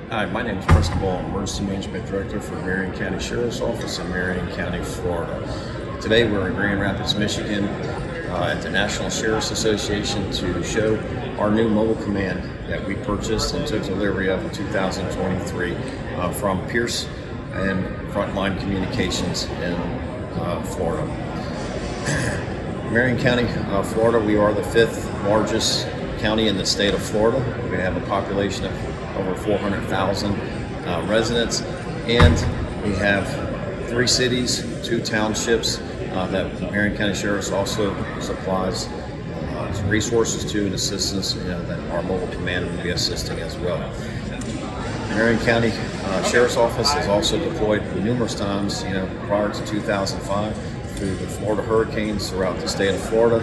Hi, my name is Preston, Emergency Management Director for Marion County Sheriff's Office in Marion County, Florida. Today we're in Grand Rapids, Michigan at the National Sheriff's Association to show our new mobile command that we purchased and took delivery of in 2023 from Pierce and Frontline Communications in Florida. Marion County, Florida, we are the 5th largest county in the state of Florida. We have a population of over 400,000 residents, and we have 3 cities, 2 townships that Marion County Sheriff's also supplies resources to and assistance that our mobile command will be assisting as well. Marion County Sheriff's Office has also deployed numerous times prior to 2005 through the Florida hurricanes throughout the state of Florida.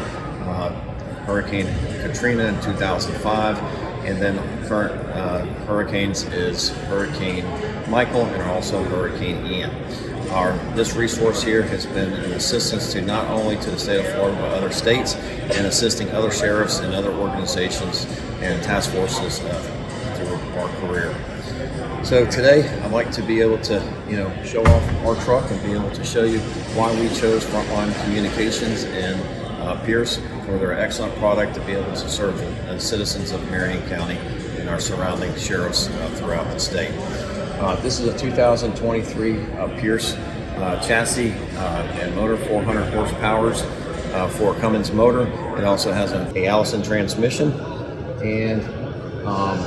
Hurricane Katrina in 2005, and then current hurricanes is Hurricane Michael and also Hurricane Ian. This resource here has been an assistance to not only to the state of Florida but other states, and assisting other sheriffs and other organizations and task forces through our career. So today I'd like to be able to show off our truck and be able to show you why we chose Frontline Communications and Pierce for their excellent product to be able to serve the citizens of Marion County and our surrounding sheriffs throughout the state. This is a 2023 Pierce chassis and motor, 400 horsepower for a Cummins motor. It also has an Allison transmission, and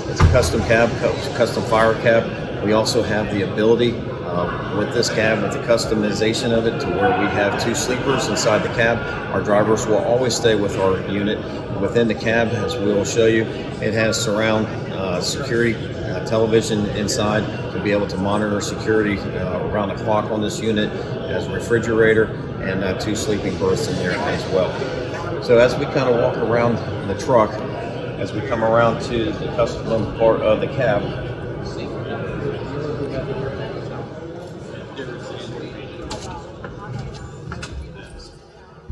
it's a custom cab, custom fire cab. We also have the ability with this cab, with the customization of it, to where we have 2 sleepers inside the cab. Our drivers will always stay with our unit within the cab, as we will show you. It has surround security television inside to be able to monitor security around the clock on this unit. It has a refrigerator and 2 sleeping berths in there as well. So as we kind of walk around the truck, as we come around to the custom part of the cab,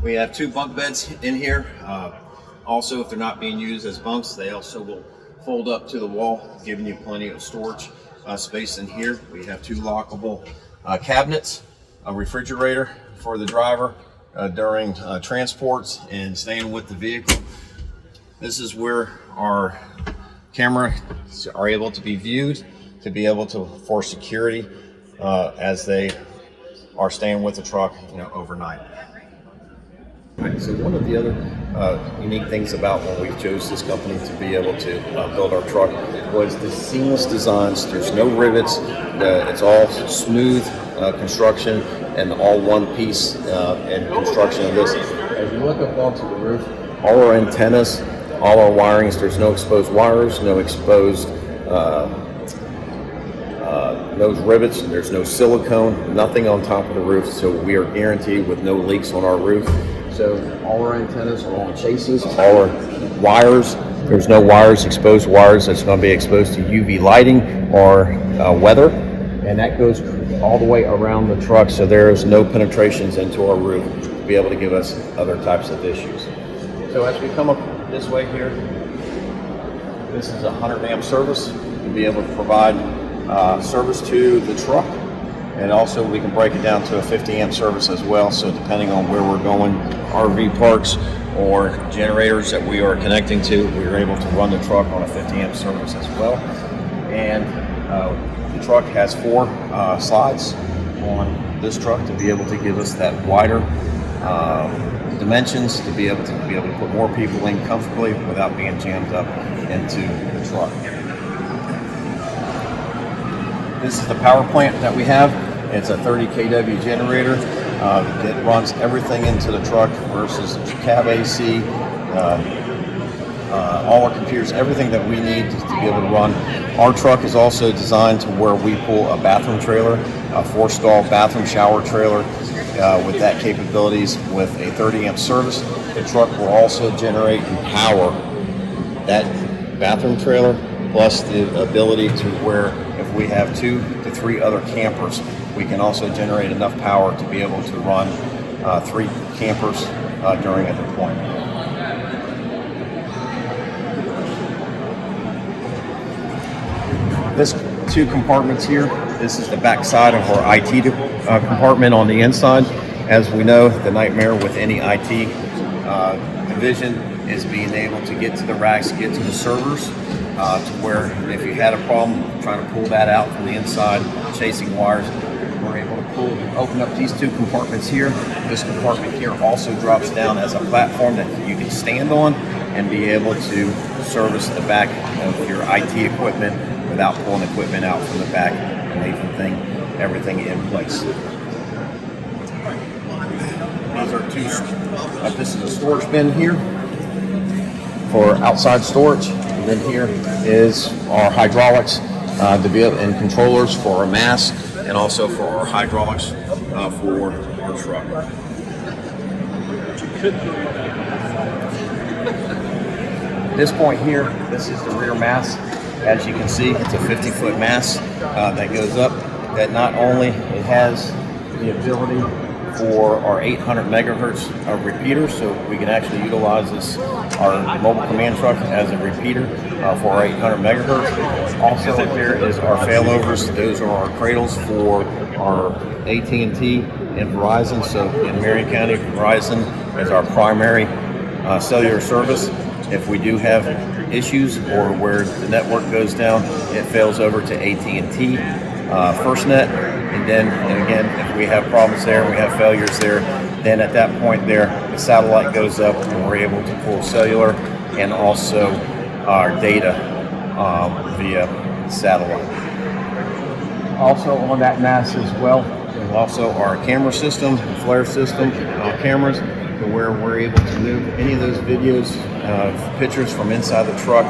we have 2 bunk beds in here. Also, if they're not being used as bunks, they also will fold up to the wall, giving you plenty of storage space in here. We have 2 lockable cabinets, a refrigerator for the driver during transports and staying with the vehicle. This is where our cameras are able to be viewed, to be able to, for security, as they are staying with the truck overnight. Right, so one of the other unique things about when we chose this company to be able to build our truck was the seamless designs. There's no rivets. It's all smooth construction and all one piece in construction of this. As you look up onto the roof, all our antennas, all our wirings, there's no exposed wires, no exposed nose rivets, there's no silicone, nothing on top of the roof, so we are guaranteed with no leaks on our roof. So all our antennas are on chases, all our wires, there's no wires, exposed wires that's going to be exposed to UV lighting or weather, and that goes all the way around the truck, so there is no penetrations into our roof to be able to give us other types of issues. So as we come up this way here, this is a 100 amp service to be able to provide service to the truck, and also we can break it down to a 50 amp service as well. So depending on where we're going, RV parks or generators that we are connecting to, we are able to run the truck on a 50 amp service as well. And the truck has 4 slides on this truck to be able to give us that wider dimensions, to be able to put more people in comfortably without being jammed up into the truck. This is the power plant that we have. It's a 30 kW generator that runs everything into the truck versus cab AC, all our computers, everything that we need to be able to run. Our truck is also designed to where we pull a bathroom trailer, a 4-stall bathroom shower trailer with that capabilities with a 30 amp service. The truck will also generate and power that bathroom trailer, plus the ability to where if we have 2 to 3 other campers, we can also generate enough power to be able to run 3 campers during a deployment. This two compartments here. This is the back side of our IT compartment on the inside. As we know, the nightmare with any IT division is being able to get to the racks, get to the servers, to where if you had a problem trying to pull that out from the inside, chasing wires, we're able to open up these two compartments here. This compartment here also drops down as a platform that you can stand on and be able to service the back of your IT equipment without pulling equipment out from the back and leaving everything in place. These are two. This is a storage bin here for outside storage, and then here is our hydraulics and controllers for our mass, and also for our hydraulics for our truck. At this point here, this is the rear mass. As you can see, it's a 50-foot mass that goes up. That not only it has the ability for our 800 megahertz repeater, so we can actually utilize our mobile command truck as a repeater for our 800 megahertz. Also up there is our failovers. Those are our cradles for our AT&T and Verizon. So in Marion County, Verizon is our primary cellular service. If we do have issues or where the network goes down, it fails over to AT&T FirstNet, and then again, if we have problems there, we have failures there, then at that point there, the satellite goes up and we're able to pull cellular and also our data via satellite. Also on that mass as well, there's also our camera system, flare system cameras, to where we're able to move any of those videos, pictures from inside the truck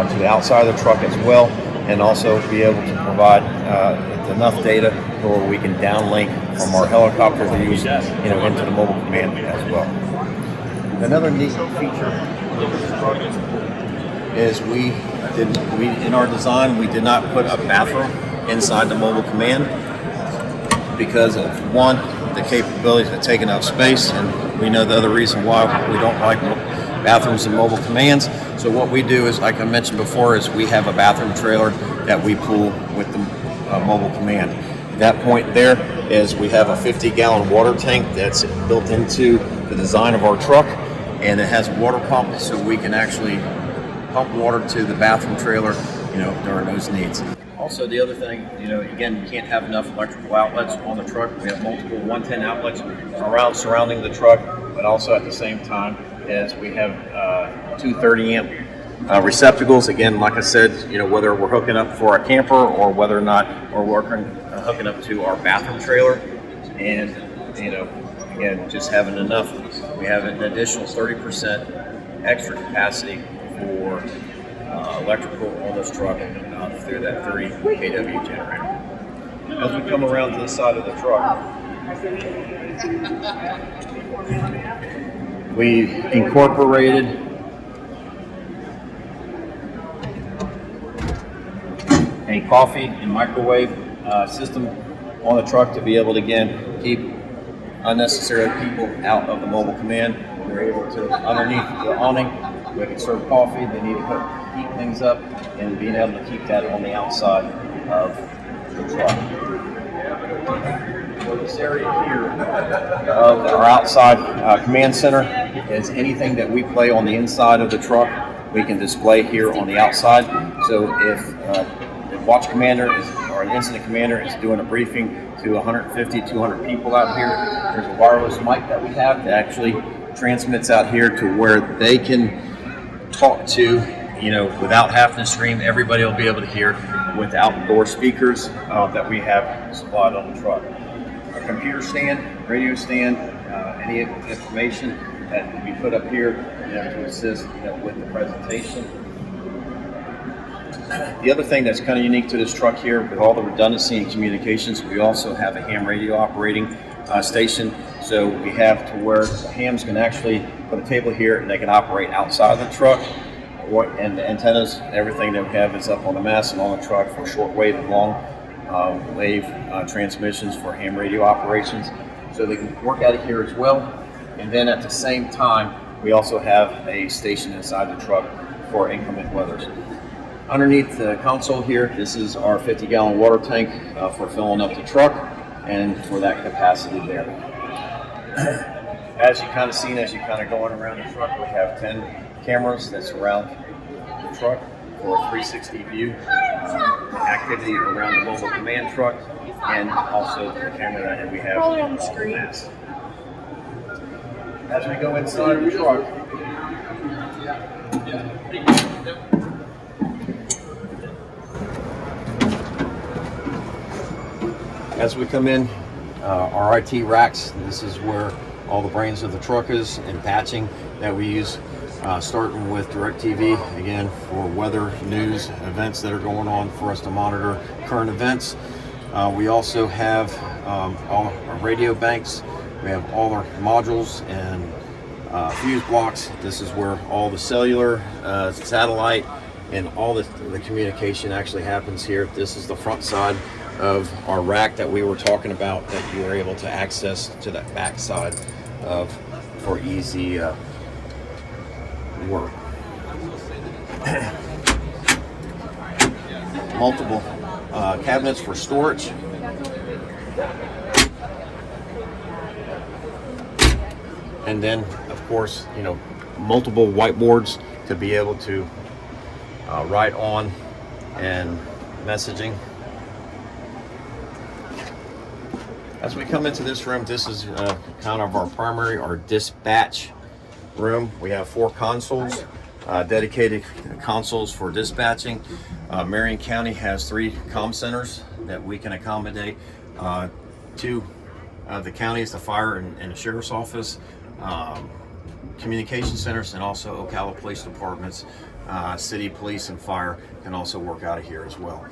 to the outside of the truck as well, and also be able to provide enough data where we can downlink from our helicopter views, into the mobile command as well. Another neat feature of this truck is in our design we did not put a bathroom inside the mobile command because of one, the capabilities of taking up space, and we know the other reason why we don't like bathrooms and mobile commands. So what we do is, like I mentioned before, is we have a bathroom trailer that we pull with the mobile command. At that point there is we have a 50-gallon water tank that's built into the design of our truck, and it has a water pump, so we can actually pump water to the bathroom trailer, during those needs. Also, the other thing, again, you can't have enough electrical outlets on the truck. We have multiple 110 outlets surrounding the truck, but also at the same time as we have two 30-amp receptacles. Again, like I said, whether we're hooking up for a camper or whether or not we're hooking up to our bathroom trailer, and again, just having enough. We have an additional 30% extra capacity for electrical on this truck through that 30 kW generator. As we come around to the side of the truck, we incorporated a coffee and microwave system on the truck to be able to, again, keep unnecessary people out of the mobile command. We're able to, underneath the awning, we can serve coffee. They need to heat things up, and being able to keep that on the outside of the truck. So this area here of our outside command center is anything that we play on the inside of the truck, we can display here on the outside. So if the watch commander or an incident commander is doing a briefing to 150, 200 people out here, there's a wireless mic that we have that actually transmits out here to where they can talk to, without having to scream. Everybody will be able to hear with outdoor speakers that we have supplied on the truck. A computer stand, radio stand, any information that can be put up here to assist with the presentation. The other thing that's kind of unique to this truck here, with all the redundancy and communications, we also have a ham radio operating station. So we have to where the hams can actually put a table here and they can operate outside of the truck. And the antennas, everything that we have is up on the mast and on the truck for shortwave and long wave transmissions for ham radio operations. So they can work out of here as well. And then at the same time, we also have a station inside the truck for inclement weathers. Underneath the console here, this is our 50-gallon water tank for filling up the truck and for that capacity there. As you kind of seen, as you kind of going around the truck, we have 10 cameras that surround the truck for a 360 view, activity around the mobile command truck, and also the camera that we have on the screen. As we go inside the truck, as we come in, our IT racks, this is where all the brains of the truck is, and patching that we use, starting with DirecTV, again, for weather, news, events that are going on for us to monitor current events. We also have all our radio banks. We have all our modules and fuse blocks. This is where all the cellular, satellite, and all the communication actually happens here. This is the front side of our rack that we were talking about, that you were able to access to that back side of for easy work. Multiple cabinets for storage. And then, of course, you know, multiple whiteboards to be able to write on, and messaging. As we come into this room, this is kind of our primary, our dispatch room. We have 4 consoles, dedicated consoles for dispatching. Marion County has 3 comm centers that we can accommodate. 2 the counties, the fire and the sheriff's office, communication centers, and also Ocala Police Departments, city police and fire can also work out of here as well.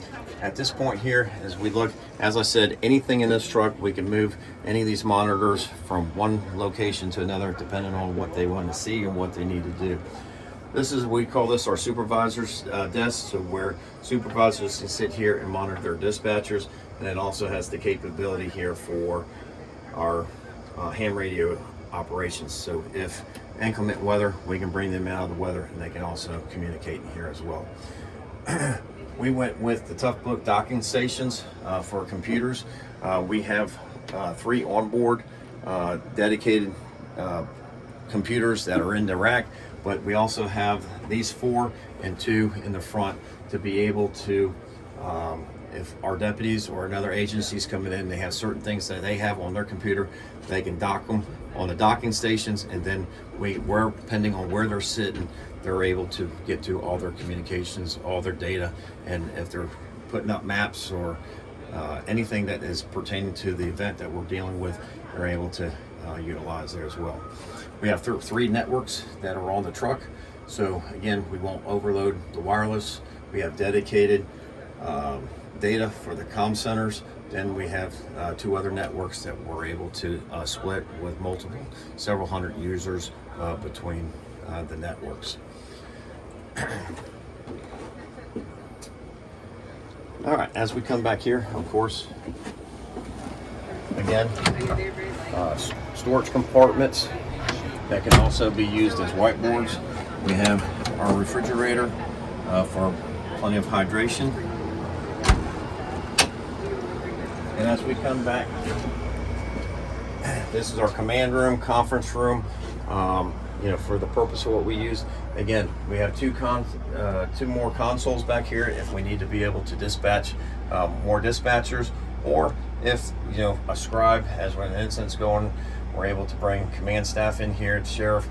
At this point here, as we look, as I said, anything in this truck, we can move any of these monitors from one location to another depending on what they want to see and what they need to do. This is, we call this our supervisor's desk, so where supervisors can sit here and monitor their dispatchers, and it also has the capability here for our ham radio operations. So if inclement weather, we can bring them out of the weather, and they can also communicate in here as well. We went with the Toughbook docking stations for computers. We have 3 onboard dedicated computers that are in the rack, but we also have these 4 and 2 in the front to be able to, if our deputies or another agencies coming in, they have certain things that they have on their computer, they can dock them on the docking stations, and then we're depending on where they're sitting, they're able to get to all their communications, all their data, and if they're putting up maps or anything that is pertaining to the event that we're dealing with, they're able to utilize there as well. We have 3 networks that are on the truck, so again, we won't overload the wireless. We have dedicated data for the comm centers. Then we have 2 other networks that we're able to split with several hundred users between the networks. All right, as we come back here, of course, again, storage compartments that can also be used as whiteboards. We have our refrigerator for plenty of hydration. And as we come back, this is our command room, conference room. You know, for the purpose of what we use. Again, we have 2 more consoles back here if we need to be able to dispatch more dispatchers, or if, you know, a scribe has an incident going, we're able to bring command staff in here, the sheriff.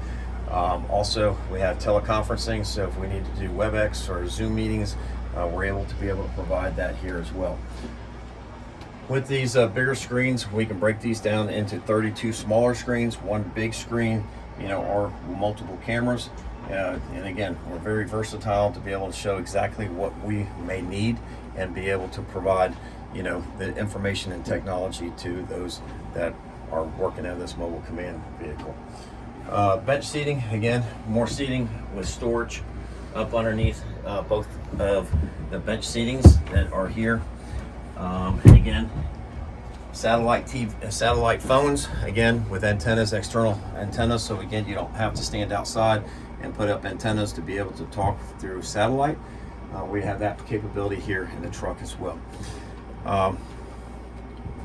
Also, we have teleconferencing, so if we need to do WebEx or Zoom meetings, we're able to provide that here as well. With these bigger screens, we can break these down into 32 smaller screens, 1 big screen, you know, or multiple cameras. And again, we're very versatile to be able to show exactly what we may need and be able to provide, you know, the information and technology to those that are working in this mobile command vehicle. Bench seating, again, more seating with storage up underneath both of the bench seatings that are here. And again, satellite phones, again with antennas, external antennas, so again you don't have to stand outside and put up antennas to be able to talk through satellite. we have that capability here in the truck as well.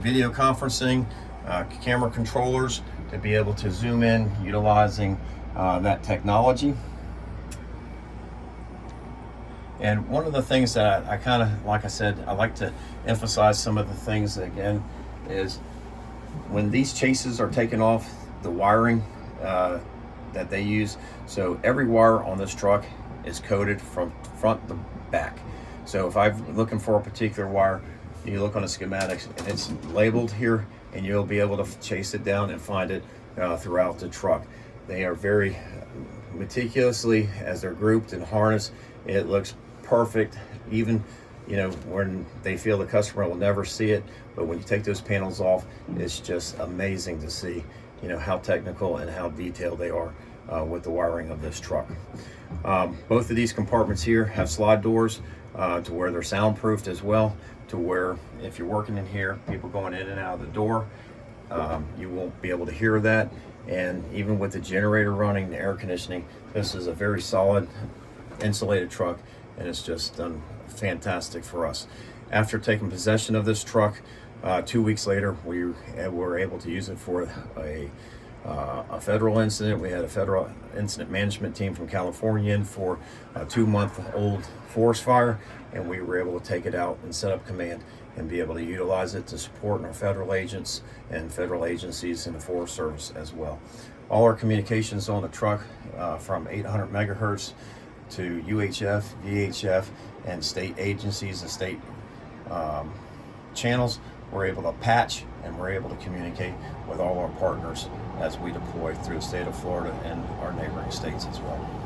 Video conferencing, camera controllers to be able to zoom in utilizing that technology. And one of the things that I kind of, like I said, I like to emphasize some of the things again is when these chases are taken off, the wiring that they use. So every wire on this truck is coded from front to back. So if I'm looking for a particular wire, you look on the schematics and it's labeled here, and you'll be able to chase it down and find it throughout the truck. They are very meticulously, as they're grouped and harnessed, it looks perfect, even when they feel the customer will never see it, but when you take those panels off, it's just amazing to see how technical and how detailed they are with the wiring of this truck. Both of these compartments here have slide doors to where they're soundproofed as well, to where if you're working in here, people going in and out of the door, you won't be able to hear that. And even with the generator running, the air conditioning, this is a very solid insulated truck, and it's just done fantastic for us. After taking possession of this truck, 2 weeks later, we were able to use it for a federal incident. We had a federal incident management team from California in for a 2-month-old forest fire, and we were able to take it out and set up command and be able to utilize it to support our federal agents and federal agencies in the Forest Service as well. All our communications on the truck from 800 megahertz to UHF, VHF, and state agencies and state channels, we're able to patch and we're able to communicate with all our partners as we deploy through the state of Florida and our neighboring states as well.